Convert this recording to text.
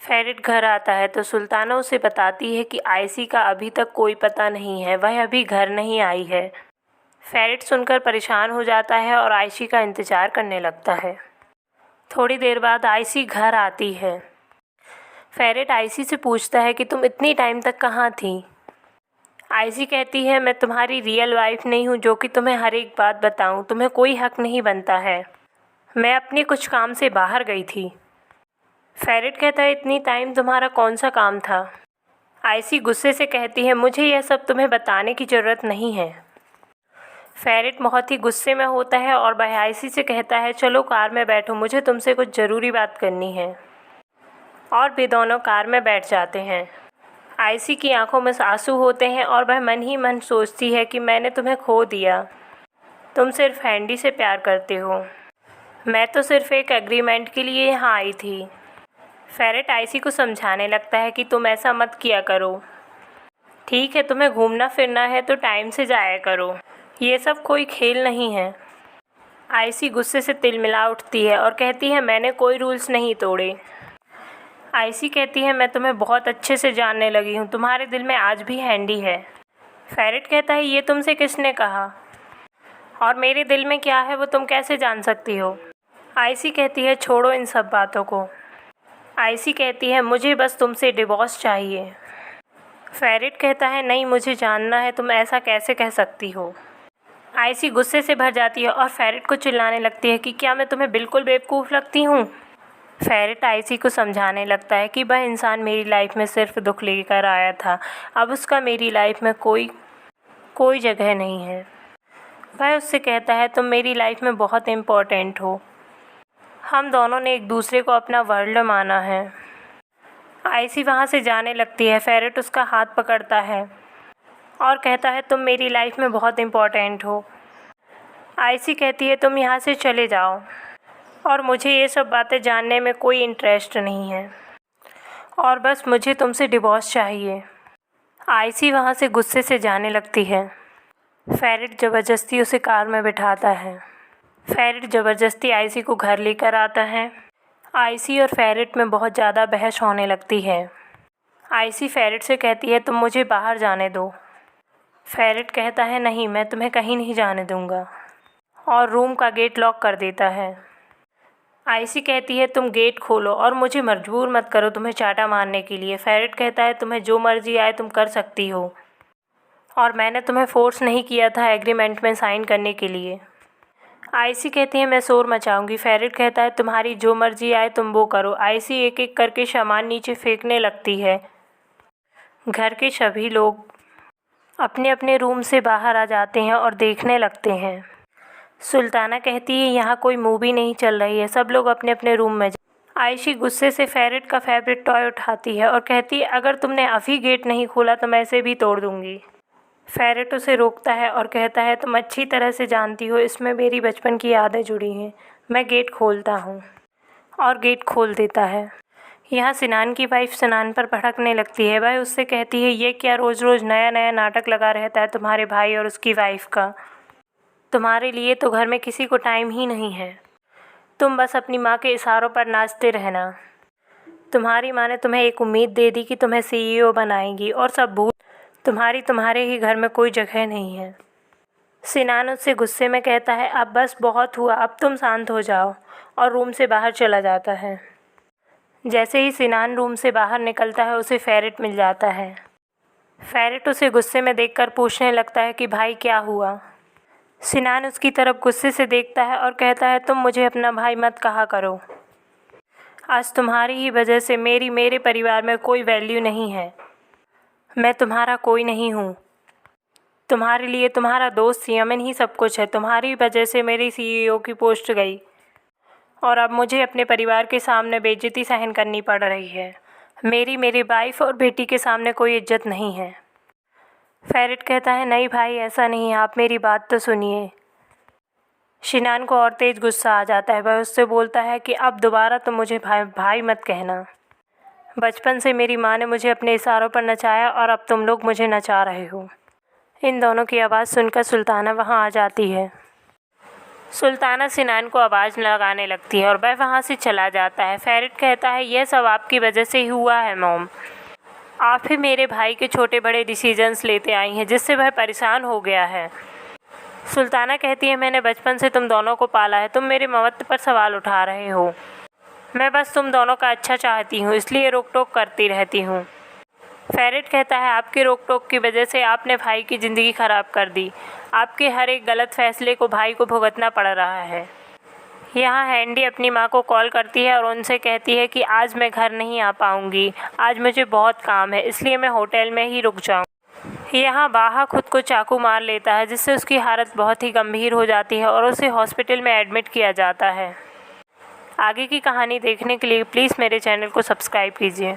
फेरिट घर आता है तो सुल्ताना उसे बताती है कि आयशी का अभी तक कोई पता नहीं है, वह अभी घर नहीं आई है। फेरिट सुनकर परेशान हो जाता है और आयशी का इंतज़ार करने लगता है। थोड़ी देर बाद आयशी घर आती है। फेरिट आयशी से पूछता है कि तुम इतनी टाइम तक कहाँ थी। आयशी कहती है, मैं तुम्हारी रियल वाइफ नहीं हूँ जो कि तुम्हें हर एक बात बताऊँ, तुम्हें कोई हक नहीं बनता है। मैं अपने कुछ काम से बाहर गई थी। फेरिट कहता है, इतनी टाइम तुम्हारा कौन सा काम था। आयशी गुस्से से कहती है, मुझे यह सब तुम्हें बताने की ज़रूरत नहीं है। फेरिट बहुत ही गुस्से में होता है और वह आयशी से कहता है, चलो कार में बैठो, मुझे तुमसे कुछ ज़रूरी बात करनी है। और वे दोनों कार में बैठ जाते हैं। आयशी की आंखों में आंसू होते हैं और वह मन ही मन सोचती है कि मैंने तुम्हें खो दिया। तुम सिर्फ हैंडी से प्यार करते हो, मैं तो सिर्फ एक एग्रीमेंट के लिए यहाँ आई थी। फेरिट आयशी को समझाने लगता है कि तुम ऐसा मत किया करो। ठीक है, तुम्हें घूमना फिरना है तो टाइम से जाया करो, ये सब कोई खेल नहीं है। आयशी गुस्से से तिलमिला उठती है और कहती है, मैंने कोई रूल्स नहीं तोड़े। आयशी कहती है, मैं तुम्हें बहुत अच्छे से जानने लगी हूँ, तुम्हारे दिल में आज भी हैंडी है। फेरिट कहता है, ये तुमसे किसने कहा, और मेरे दिल में क्या है वो तुम कैसे जान सकती हो। आयशी कहती है, छोड़ो इन सब बातों को। आयशी कहती है, मुझे बस तुमसे डिवोर्स चाहिए। फेरिट कहता है, नहीं, मुझे जानना है, तुम ऐसा कैसे कह सकती हो। आयशी गुस्से से भर जाती है और फेरिट को चिल्लाने लगती है कि क्या मैं तुम्हें बिल्कुल बेवकूफ़ लगती हूँ। फेरिट आयशी को समझाने लगता है कि वह इंसान मेरी लाइफ में सिर्फ दुख लेकर आया था, अब उसका मेरी लाइफ में कोई जगह नहीं है। वह उससे कहता है, तुम मेरी लाइफ में बहुत इम्पोर्टेंट हो, हम दोनों ने एक दूसरे को अपना वर्ल्ड माना है। आयशी वहाँ से जाने लगती है। फेरिट उसका हाथ पकड़ता है और कहता है, तुम मेरी लाइफ में बहुत इम्पोर्टेंट हो। आयशी कहती है, तुम यहाँ से चले जाओ और मुझे ये सब बातें जानने में कोई इंटरेस्ट नहीं है और बस मुझे तुमसे डिवोर्स चाहिए। आयशी वहाँ से गुस्से से जाने लगती है। फेरिट ज़बरदस्ती उसे कार में बिठाता है। फेरिट ज़बरदस्ती आयशी को घर लेकर आता है। आयशी और फेरिट में बहुत ज़्यादा बहस होने लगती है। आयशी फेरिट से कहती है, तुम मुझे बाहर जाने दो। फेरिट कहता है, नहीं, मैं तुम्हें कहीं नहीं जाने दूंगा, और रूम का गेट लॉक कर देता है। आयशी कहती है, तुम गेट खोलो और मुझे मजबूर मत करो तुम्हें चाटा मारने के लिए। फेरिट कहता है, तुम्हें जो मर्जी आए तुम कर सकती हो, और मैंने तुम्हें फ़ोर्स नहीं किया था एग्रीमेंट में साइन करने के लिए। आयशी कहती है, मैं शोर मचाऊंगी। फेरिट कहता है, तुम्हारी जो मर्जी आए तुम वो करो। आयशी एक एक करके सामान नीचे फेंकने लगती है। घर के सभी लोग अपने अपने रूम से बाहर आ जाते हैं और देखने लगते हैं। सुल्ताना कहती है, यहाँ कोई मूवी नहीं चल रही है, सब लोग अपने अपने रूम में आयशी गुस्से से फेरिट का फेवरेट टॉय उठाती है और कहती है, अगर तुमने अभी गेट नहीं खोला तो मैं इसे भी तोड़ दूँगी। फेरिट उसे रोकता है और कहता है, तुम अच्छी तरह से जानती हो इसमें मेरी बचपन की यादें जुड़ी हैं। मैं गेट खोलता हूँ, और गेट खोल देता है। यहाँ सिनान की वाइफ सिनान पर भड़कने लगती है। वह उससे कहती है, ये क्या रोज़ रोज़ नया नया नाटक लगा रहता है तुम्हारे भाई और उसकी वाइफ का। तुम्हारे लिए तो घर में किसी को टाइम ही नहीं है, तुम बस अपनी माँ के इशारों पर नाचते रहना। तुम्हारी माँ ने तुम्हें एक उम्मीद दे दी कि तुम्हें CEO बनाएगी, और सब भूल तुम्हारे ही घर में कोई जगह नहीं है। सिनान उससे गुस्से में कहता है, अब बस बहुत हुआ, अब तुम शांत हो जाओ, और रूम से बाहर चला जाता है। जैसे ही सिनान रूम से बाहर निकलता है उसे फेरिट मिल जाता है। फेरिट उसे गुस्से में देखकर पूछने लगता है कि भाई क्या हुआ। सिनान उसकी तरफ गुस्से से देखता है और कहता है, तुम मुझे अपना भाई मत कहा करो, आज तुम्हारी ही वजह से मेरे परिवार में कोई वैल्यू नहीं है। मैं तुम्हारा कोई नहीं हूँ, तुम्हारे लिए तुम्हारा दोस्त यमन ही सब कुछ है। तुम्हारी वजह से मेरी CEO की पोस्ट गई, और अब मुझे अपने परिवार के सामने बेइज्जती सहन करनी पड़ रही है। मेरी वाइफ और बेटी के सामने कोई इज्जत नहीं है। फेरिट कहता है, नहीं भाई, ऐसा नहीं है, आप मेरी बात तो सुनिए। सिनान को और तेज़ गुस्सा आ जाता है। वह उससे बोलता है कि अब दोबारा तुम मुझे भाई मत कहना। बचपन से मेरी माँ ने मुझे अपने इशारों पर नचाया, और अब तुम लोग मुझे नचा रहे हो। इन दोनों की आवाज़ सुनकर सुल्ताना वहाँ आ जाती है। सुल्ताना सिनान को आवाज़ लगाने लगती है और वह वहाँ से चला जाता है। फेरिट कहता है, यह सब आपकी वजह से ही हुआ है मॉम। आप ही मेरे भाई के छोटे बड़े डिसीजंस लेते आई हैं जिससे वह परेशान हो गया है। सुल्ताना कहती है, मैंने बचपन से तुम दोनों को पाला है, तुम मेरे ममत्व पर सवाल उठा रहे हो। मैं बस तुम दोनों का अच्छा चाहती हूँ, इसलिए रोक टोक करती रहती हूँ। फेरिट कहता है, आपकी रोक टोक की वजह से आपने भाई की ज़िंदगी ख़राब कर दी। आपके हर एक गलत फैसले को भाई को भुगतना पड़ रहा है। यहाँ हैंडी अपनी माँ को कॉल करती है और उनसे कहती है कि आज मैं घर नहीं आ पाऊँगी, आज मुझे बहुत काम है, इसलिए मैं होटल में ही रुक जाऊँ। यहाँ बाहा खुद को चाकू मार लेता है जिससे उसकी हालत बहुत ही गंभीर हो जाती है और उसे हॉस्पिटल में एडमिट किया जाता है। आगे की कहानी देखने के लिए प्लीज़ मेरे चैनल को सब्सक्राइब कीजिए।